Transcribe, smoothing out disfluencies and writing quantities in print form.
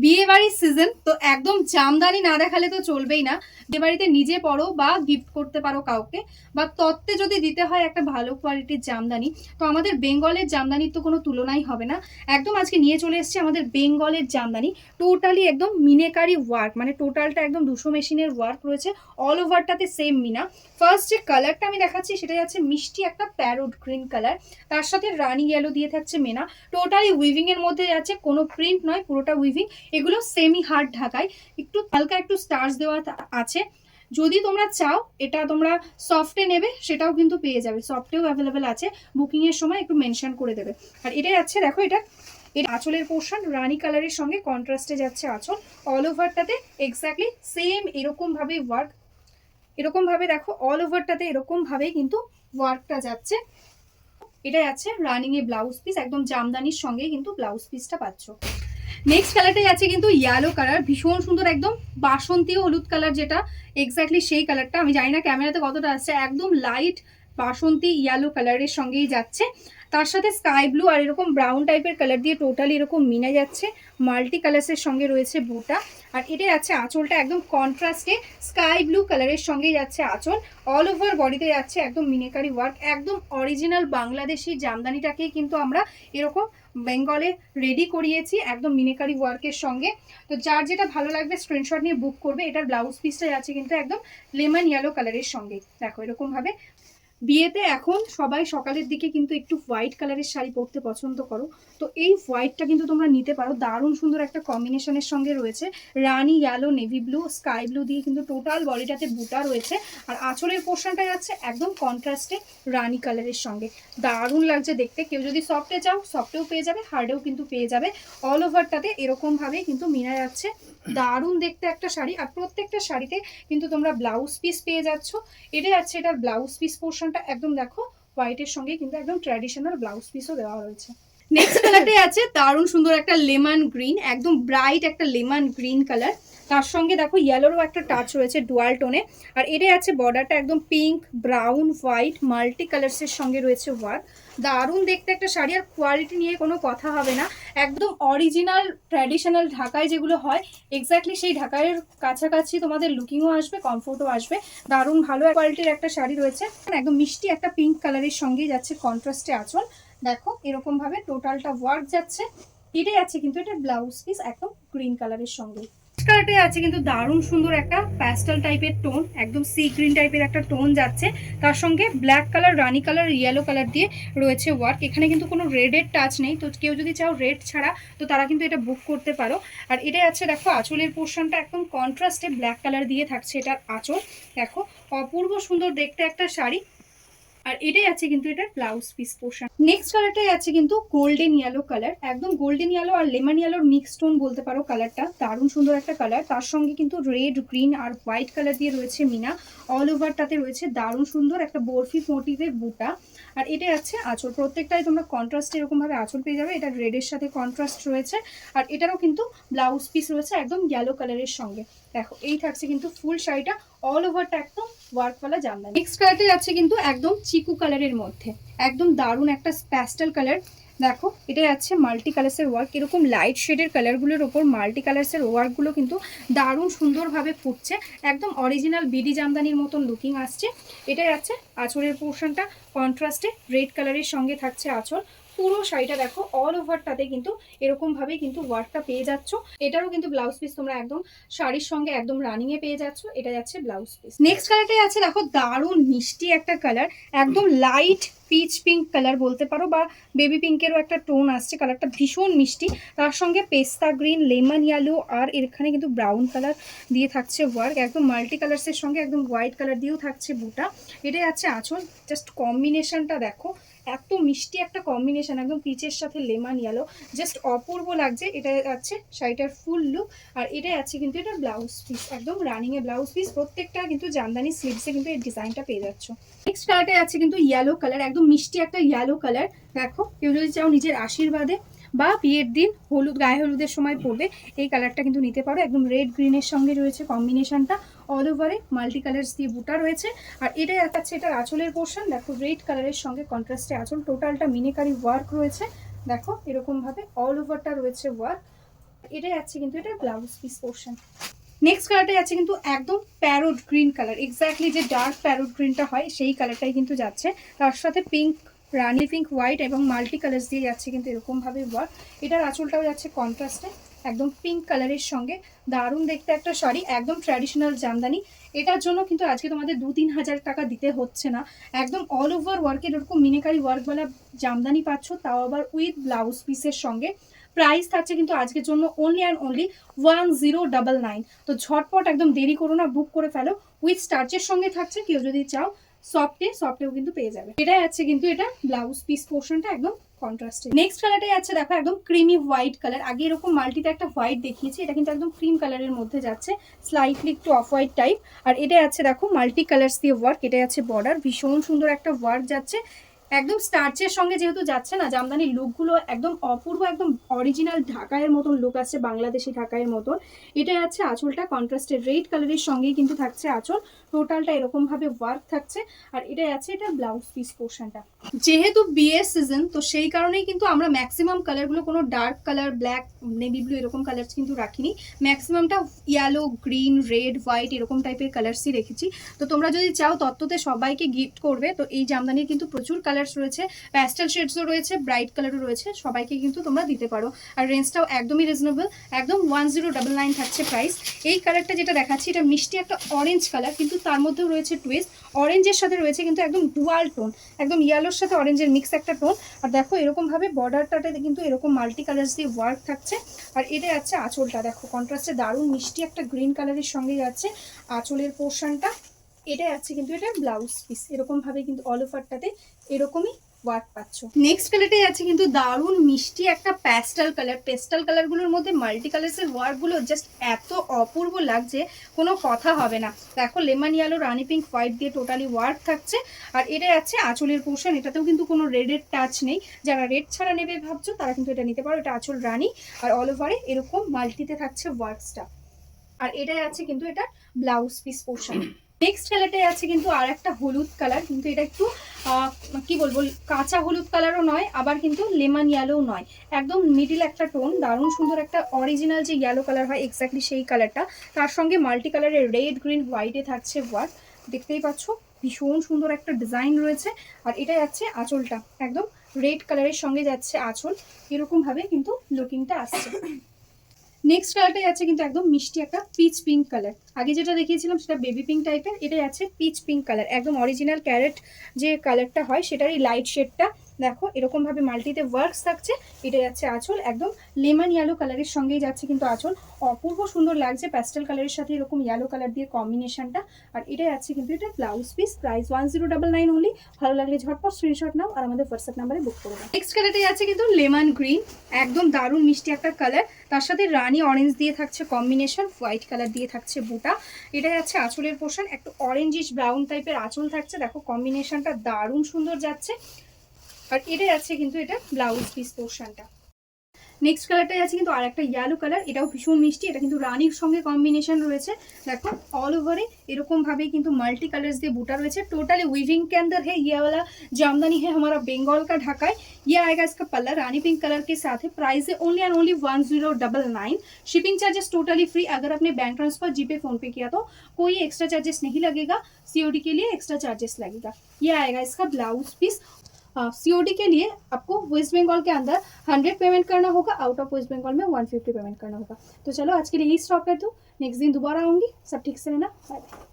বিয়ে বাড়ির সিজন তো একদম জামদানি না দেখালে তো চলবেই না। বিয়ে বাড়িতে নিজে পরো বা গিফট করতে পারো কাউকে, বা তত্ত্বে যদি দিতে হয় একটা ভালো কোয়ালিটির জামদানি, তো আমাদের বেঙ্গলের জামদানির তো কোনো তুলনাই হবে না। একদম আজকে নিয়ে চলে এসেছি আমাদের বেঙ্গলের জামদানি, টোটালি একদম মিনেকারি ওয়ার্ক, মানে টোটালটা একদম 200 মেশিনের ওয়ার্ক রয়েছে, অল ওভারটাতে সেম মিনা। ফার্স্ট যে কালারটা আমি দেখাচ্ছি সেটা যাচ্ছে মিষ্টি একটা প্যারোট গ্রিন কালার, তার সাথে রানি ইয়েলো দিয়ে থাকছে মেনা। টোটালি উইভিং এর মধ্যে যাচ্ছে, কোনো প্রিন্ট নয়, পুরোটা উইভিং। এগুলো সেমি হার্ড ঢাকায়, একটু হালকা একটু স্টার্স দেওয়া আছে। যদি তোমরা চাও এটা তোমরা সফটে নেবে সেটাও কিন্তু পেয়ে যাবে, সফটেও অ্যাভেলেবেল আছে, বুকিং এর সময় একটু মেনশন করে দেবে। আর এটাই আছে, দেখো এটা আঁচলের পোর্শন রানি কালারের সঙ্গে কন্ট্রাস্টে যাচ্ছে আঁচল, অল ওভারটাতে এক্স্যাক্টলি সেম এরকম ভাবে ওয়ার্ক, এরকম ভাবে দেখো অল ওভারটাতে এরকম ভাবেই কিন্তু ওয়ার্কটা যাচ্ছে। এটা আছে রানিং এ ব্লাউজ পিস, একদম জামদানির সঙ্গে কিন্তু ব্লাউজ পিসটা পাচ্ছ। নেক্সট কালারটাই আছে কিন্তু ইয়েলো কালার, ভীষণ সুন্দর, একদম বাসন্তী হলুদ কালার, যেটা এক্স্যাক্টলি সেই কালারটা। আমি জানি না ক্যামেরাতে কতটা আসছে, একদম লাইট বাসন্তী ইয়েলো কালারের সঙ্গেই যাচ্ছে, তার সাথে স্কাই ব্লু আর এরকম ব্রাউন টাইপের কালার দিয়ে টোটালি এরকম মিনা যাচ্ছে, মাল্টি কালার্সের সঙ্গে রয়েছে বুটা। আর এটা যাচ্ছে আঁচলটা একদম কন্ট্রাস্টে স্কাই ব্লু কালারের সঙ্গেই যাচ্ছে আঁচল, অল ওভার বডিতে যাচ্ছে একদম মিনেকারি ওয়ার্ক, একদম অরিজিনাল বাংলাদেশি জামদানিটাকেই কিন্তু আমরা এরকম বেঙ্গলে রেডি করিয়েছি একদম মিনেকারি ওয়ার্কের সঙ্গে। তো যার যেটা ভালো লাগবে স্ক্রিনশট নিয়ে বুক করবে। এটার ব্লাউজ পিসটা আছে কিন্তু একদম লেমন ইয়েলো কালারের সঙ্গে, দেখো এরকম ভাবে। বিয়েতে এখন সবাই সকালের দিকে কিন্তু একটু হোয়াইট কালারের শাড়ি পরতে পছন্দ করো, তো এই হোয়াইটটা কিন্তু তোমরা নিতে পারো, দারুণ সুন্দর একটা কম্বিনেশনের সঙ্গে রয়েছে, রানি yellow navy blue sky blue দিয়ে কিন্তু টোটাল বডিটাতে বুটা রয়েছে। আর আঁচলের পোর্শনটা যাচ্ছে একদম কন্ট্রাস্টে রানি কালারের সঙ্গে, দারুণ লাগছে দেখতে। কেউ যদি সফটে চাও সফটেও পেয়ে যাবে, হার্ডেও কিন্তু পেয়ে যাবে, অল ওভারটাতে এরকম ভাবে কিন্তু মিনা যাচ্ছে, দারুণ দেখতে একটা শাড়ি। আর প্রত্যেকটা শাড়িতে কিন্তু তোমরা ব্লাউজ পিস পেয়ে যাচ্ছ। এটা যাচ্ছে এটার ব্লাউজ পিস পোর্শনটা, একদম দেখো হোয়াইটের সঙ্গে কিন্তু একদম ট্র্যাডিশনাল ব্লাউজ পিসও দেওয়া রয়েছে। নেক্সট কালারটাই আছে দারুণ সুন্দর একটা লেমন গ্রিন, একদম ব্রাইট একটা লেমন গ্রিন কালার, তার সঙ্গে দেখো ইয়েলোরও একটা টাচ রয়েছে ডুয়াল টোনে। আর এটাই আছে বর্ডারটা একদম পিঙ্ক ব্রাউন হোয়াইট মাল্টি কালার্সের সঙ্গে রয়েছে ওয়ার্ক, দারুণ দেখতে একটা শাড়ি। আর কোয়ালিটি নিয়ে কোনো কথা হবে না, একদম অরিজিনাল ট্র্যাডিশনাল ঢাকায় যেগুলো হয় এক্স্যাক্টলি সেই ঢাকায়ের কাছাকাছি তোমাদের লুকিংও আসবে, কমফোর্টও আসবে, দারুণ ভালো কোয়ালিটির একটা শাড়ি রয়েছে। একদম মিষ্টি একটা পিঙ্ক কালারের সঙ্গেই যাচ্ছে কন্ট্রাস্টে আঁচল, দেখো এরকম ভাবে টোটালটা ওয়ার্ক যাচ্ছে। এটাই আছে কিন্তু এটা ব্লাউজ পিস একদম গ্রিন কালারের সঙ্গে। কালারটাই আছে কিন্তু দারুণ সুন্দর একটা প্যাস্টেল টাইপের টোন, একদম সি গ্রিন টাইপের একটা টোন যাচ্ছে, তার সঙ্গে ব্ল্যাক কালার রানি কালার ইয়েলো কালার দিয়ে রয়েছে ওয়ার্ক। এখানে কিন্তু কোনো রেডের টাচ নেই, তো কেউ যদি চাও রেড ছাড়া তো তারা কিন্তু এটা বুক করতে পারো। আর এটাই আছে দেখো আঁচলের পোর্শনটা একদম কন্ট্রাস্টে ব্ল্যাক কালার দিয়ে থাকছে এটার আঁচল, দেখো অপূর্ব সুন্দর দেখতে একটা শাড়ি। আর এটাই আছে কিন্তু এটা ব্লাউজ পিস পোর্শন। নেক্সট কালারটাই আছে কিন্তু গোল্ডেন ইয়েলো কালার, একদম গোল্ডেন ইয়েলো আর লেমন ইয়েলোর মিক্স টোন বলতে পারো কালারটা, দারুণ সুন্দর একটা কালার, তার সঙ্গে কিন্তু রেড গ্রিন আর হোয়াইট কালার দিয়ে রয়েছে মিনা, অল ওভারটাতে রয়েছে দারুণ সুন্দর একটা বরফি মোটিভের বুটা। আর এটাই আছে আঁচল, প্রত্যেকটাই তোমরা কন্ট্রাস্ট এরকম ভাবে আঁচল পেয়ে যাবে, এটা রেডের সাথে কন্ট্রাস্ট রয়েছে। আর এটারও কিন্তু ব্লাউজ পিস রয়েছে একদম ইয়েলো কালারের সঙ্গে, দেখো এই থাকছে কিন্তু ফুল শাড়িটা, অল ওভারটা একদম ওয়ার্কওয়ালা জামদানি। নেক্সট কালারটা যাচ্ছে কিন্তু একদম চিকু কালারের মধ্যে, একদম দারুণ একটা প্যাস্টেল কালার, দেখো এটা যাচ্ছে মাল্টি কালার্সের ওয়ার্ক, এরকম লাইট শেডের কালারগুলোর ওপর মাল্টি কালার্সের ওয়ার্কগুলো কিন্তু দারুণ সুন্দরভাবে ফুটছে, একদম অরিজিনাল বিডি জামদানির মতন লুকিং আসছে। এটা যাচ্ছে আঁচলের পোর্শনটা কন্ট্রাস্টে রেড কালারের সঙ্গে থাকছে আঁচল, পুরো শাড়িটা দেখো অল ওভারটাতে কিন্তু এরকম ভাবে কিন্তু ওয়ার্কটা পেয়ে যাচ্ছ। এটারও কিন্তু ব্লাউজ পিস তোমরা একদম শাড়ির সঙ্গে একদম রানিং এ পেয়ে যাচ্ছ, এটা যাচ্ছে ব্লাউজ পিস। নেক্সট কালারটাই আছে দেখো দারুণ মিষ্টি একটা কালার, একদম লাইট পিচ পিঙ্ক কালার বলতে পারো, বা বেবি পিঙ্কেরও একটা টোন আসছে, কালারটা ভীষণ মিষ্টি, তার সঙ্গে পেস্তা গ্রিন লেমন ইয়েলো আর এখানে কিন্তু ব্রাউন কালার দিয়ে থাকছে ওয়ার্ক, একদম মাল্টি কালার্সের সঙ্গে একদম হোয়াইট কালার দিয়েও থাকছে বুটা। এটাই আছে আঁচল, জাস্ট কম্বিনেশনটা দেখো, এত মিষ্টি একটা কম্বিনেশন, একদম পিচের সাথে লেমন ইয়েলো, জাস্ট অপূর্ব লাগছে। এটা আছে শাড়িটার ফুল লুক। আর এটাই আছে কিন্তু এটা ব্লাউজ পিস, একদম রানিং এ ব্লাউজ পিস, প্রত্যেকটা কিন্তু জামদানি স্লিভসে কিন্তু এই ডিজাইনটা পেয়ে যাচ্ছ। নেক্সট কালারটা আছে কিন্তু ইয়েলো কালার, একদম মিষ্টি একটা ইয়েলো কালার, দেখো কেউ যদি চাও নিজের আশীর্বাদে বা বিয়ের দিন হলুদ গায়ে হলুদের সময় পরবে এই কালারটা কিন্তু নিতে পারো, একদম রেড গ্রিনের সঙ্গে রয়েছে কম্বিনেশনটা, অল ওভারে মাল্টি কালার্স দিয়ে বুটা রয়েছে। আর এটাই আছে এটার আঁচলের পোর্শন, দেখো রেড কালারের সঙ্গে কন্ট্রাস্টে আঁচল, টোটালটা মিনেকারি ওয়ার্ক রয়েছে, দেখো এরকম ভাবে অল ওভারটা রয়েছে ওয়ার্ক, এটাই আছে কিন্তু এটা ব্লাউজ পিস পোর্শন। নেক্সট কালারটা যাচ্ছে কিন্তু একদম প্যারোট গ্রিন কালার, এক্স্যাক্টলি যে ডার্ক প্যারোট গ্রিনটা হয় সেই কালারটাই কিন্তু যাচ্ছে। তার সাথে পিঙ্ক, রানি পিঙ্ক, হোয়াইট এবং মাল্টি কালার্স দিয়ে যাচ্ছে কিন্তু এরকমভাবে ওয়ার্ক। এটার আঁচলটাও যাচ্ছে কন্ট্রাস্টে একদম পিঙ্ক কালারের সঙ্গে। দারুণ দেখতে একটা শাড়ি, একদম ট্র্যাডিশনাল জামদানি। এটার জন্য কিন্তু আজকে তোমাদের 2-3 হাজার টাকা দিতে হচ্ছে না, একদম অল ওভার ওয়ার্কের এরকম মিনিকারি ওয়ার্কওয়ালা জামদানি পাচ্ছ, তাও আবার উইথ ব্লাউজ পিসের সঙ্গে। প্রাইস থাকছে কিন্তু আজকের জন্য অনলি অ্যান্ড অনলি 1099। তো ঝটপট একদম দেরি করো না, বুক করে ফেলো। উইথ স্টার্চের সঙ্গে থাকছে, কেউ যদি চাও সফটেও কিন্তু পেয়ে যাবে। এটাই আছে কিন্তু এটা ব্লাউজ পিস পোর্শনটা একদম কন্ট্রাস্টে। নেক্সট কালারটাই আছে দেখো একদম ক্রিমি হোয়াইট কালার। আগে এরকম মাল্টিতে একটা হোয়াইট দেখিয়েছি, এটা কিন্তু একদম ক্রিম কালারের মধ্যে যাচ্ছে, স্লাইটলি একটু অফ হোয়াইট টাইপ। আর এটা আছে দেখো মাল্টি কালার্স দিয়ে ওয়ার্ক, এটা আছে বর্ডার, ভীষণ সুন্দর একটা ওয়ার্ক যাচ্ছে একদম স্টার্চের সঙ্গে যেহেতু যাচ্ছে না, জামদানির লুকগুলো একদম অপূর্ব, একদম অরিজিনাল ঢাকাইয়ের মতন লুক আসছে, বাংলাদেশি ঢাকাইয়ের মতন। এটা আছে আঁচলটা কন্ট্রাস্টেড রেড কালারের সঙ্গেই কিন্তু থাকছে আঁচল, টোটালটা এরকম ভাবে ওয়ার্ক থাকছে। আর এটা আছে এটা ব্লাউজ পিস পোর্শনটা। যেহেতু বিয়ের সিজন, তো সেই কারণেই কিন্তু আমরা ম্যাক্সিমাম কালারগুলো কোনো dark colour, black, navy blue এরকম কালার কিন্তু রাখিনি, ম্যাক্সিমামটা ইয়েলো, গ্রিন, রেড, হোয়াইট এরকম টাইপের কালার্সই রেখেছি। তো তোমরা যদি চাও তত্ত্বতে সবাইকে গিফট করবে, তো এই জামদানির কিন্তু প্রচুর কালার রয়েছে, প্যাস্টেল শেডসও রয়েছে, ব্রাইট কালারও রয়েছে, সবাইকে কিন্তু তোমরা দিতে পারো। আর রেঞ্জটাও একদমই রিজনেবল, একদম 1099 থাকছে প্রাইস। এই কালারটা যেটা দেখাচ্ছি এটা মিষ্টি একটা অরেঞ্জ কালার, কিন্তু তার মধ্যেও রয়েছে টুইস্ট, অরেঞ্জের সাথে রয়েছে কিন্তু একদম ডুয়াল টোন, একদম ইয়েলোর সাথে অরেঞ্জের মিক্স একটা টোন। আর দেখো এরকম ভাবে বর্ডারটাতে কিন্তু এরকম মাল্টি কালার্স দিয়ে ওয়ার্ক থাকছে। আর এটা যাচ্ছে আঁচলটা, দেখো কন্ট্রাস্টে দারুণ মিষ্টি একটা গ্রিন কালারের সঙ্গে যাচ্ছে আঁচলের পোর্শনটা। এটা আছে কিন্তু এটা ব্লাউজ পিস, এরকম ভাবে কিন্তু অল ওভারটাতে এরকমই ওয়ার্ক পাচ্ছ। নেক্সট কালারটাই আছে কিন্তু দারুণ মিষ্টি একটা প্যাস্টেল কালার। পেস্টাল কালারগুলোর মধ্যে মাল্টি কালার্সের ওয়ার্কগুলো জাস্ট এত অপূর্ব লাগছে, কোনো কথা হবে না। দেখো লেমন ইয়েলো, রানি পিঙ্ক, হোয়াইট দিয়ে টোটালি ওয়ার্ক থাকছে। আর এটা আছে আঁচলের পোর্শন, এটাতেও কিন্তু কোনো রেডের টাচ নেই। যারা রেড ছাড়া নেবে ভাবছো তারা কিন্তু এটা নিতে পারো। এটা আঁচল রানি, আর অল ওভারে এরকম মাল্টিতে থাকছে ওয়ার্কসটা। আর এটাই আছে কিন্তু এটা ব্লাউজ পিস পোর্শন। নেক্সট কালারটাই আছে কিন্তু আর একটা হলুদ কালার, কিন্তু এটা একটু কি বলবো, কাঁচা হলুদ কালারও নয়, আবার কিন্তু লেমন ইয়েলোও নয়, একদম মিডিল একটা টোন। দারুণ সুন্দর একটা অরিজিনাল যে ইয়েলো কালার হয় এক্স্যাক্টলি সেই কালারটা, তার সঙ্গে মাল্টি কালারের রেড, গ্রিন, হোয়াইটে থাকছে ওয়ার্ক, দেখতেই পাচ্ছ ভীষণ সুন্দর একটা ডিজাইন রয়েছে। আর এটা যাচ্ছে আঁচলটা, একদম রেড কালারের সঙ্গে যাচ্ছে আঁচল, এরকম ভাবে কিন্তু লুকিংটা আসছে। নেক্সট কালারটাই আছে কিন্তু একদম মিষ্টি একটা পিচ পিঙ্ক কালার। আগে যেটা দেখিয়েছিলাম সেটা বেবি পিঙ্ক টাইপের, এটাই আছে পিচ পিঙ্ক কালার, একদম অরিজিনাল ক্যারেট যে কালারটা হয় সেটারই লাইট শেডটা। দেখো এরকম ভাবে মাল্টিতে ওয়ার্কস থাকছে। এটা যাচ্ছে আঁচল, একদম লেমন ইয়েলো কালারের সঙ্গেই যাচ্ছে কিন্তু আঁচল, অপূর্ব সুন্দর লাগছে প্যাস্টেল কালারের সাথে এরকম ইয়েলো কালার দিয়ে কম্বিনেশনটা। আর এটাই আছে কিন্তু এটা ব্লাউজ পিস, প্রাইস 1099 অনলি। ভালো লাগলে ঝটপট স্ক্রিনশট নাও আর আমাদের হোয়াটসঅ্যাপ নাম্বারে বুক করে দাও। নেক্সট কালারটাই আছে কিন্তু লেমন গ্রিন, একদম দারুণ মিষ্টি একটা কালার, তার সাথে রানি অরেঞ্জ দিয়ে থাকছে কম্বিনেশন, হোয়াইট কালার দিয়ে থাকছে বুটা। এটা যাচ্ছে আঁচলের পোর্শন, একটু অরেঞ্জিশ ব্রাউন টাইপের আঁচল থাকছে, দেখো কম্বিনেশনটা দারুণ সুন্দর যাচ্ছে। আর এটা আছে কিন্তু এটা ব্লাউজ পিস পোর্শনটা। নেক্সট কালারটাই আছে কিন্তু আর একটা येलो কালার, এটাও ভীষণ মিষ্টি, এটা কিন্তু রানীর সঙ্গে কম্বিনেশন রয়েছে। দেখো অল ওভারে এরকম ভাবে কিন্তু মাল্টি कलर्स দিয়ে বুটা রয়েছে। टोटली वीविंग के अंदर है, ये वाला जामदानी है हमारा बंगाल का ढाकाई। ये आएगा इसका पल्ला रानी पिंक कलर के साथ है। प्राइस है only and only 1099। Shipping charges totally free. अगर आपने बैंक ट्रांसफर, जीपे, फोन पे किया तो कोई एक्स्ट्रा चार्जेस नहीं लगेगा। सीओडी के लिए एक्स्ट्रा चार्जेस लगेगा। ये आएगा इसका ब्लाउज पीस। सीओडी के लिए आपको वेस्ट बंगाल के अंदर 100 पेमेंट करना होगा, आउट ऑफ वेस्ट बंगाल में 150 पेमेंट करना होगा। तो चलो आज के लिए यही स्टॉप कर दूँ, नेक्स्ट दिन दोबारा आऊँगी। सब ठीक से रहना, बाय बाय।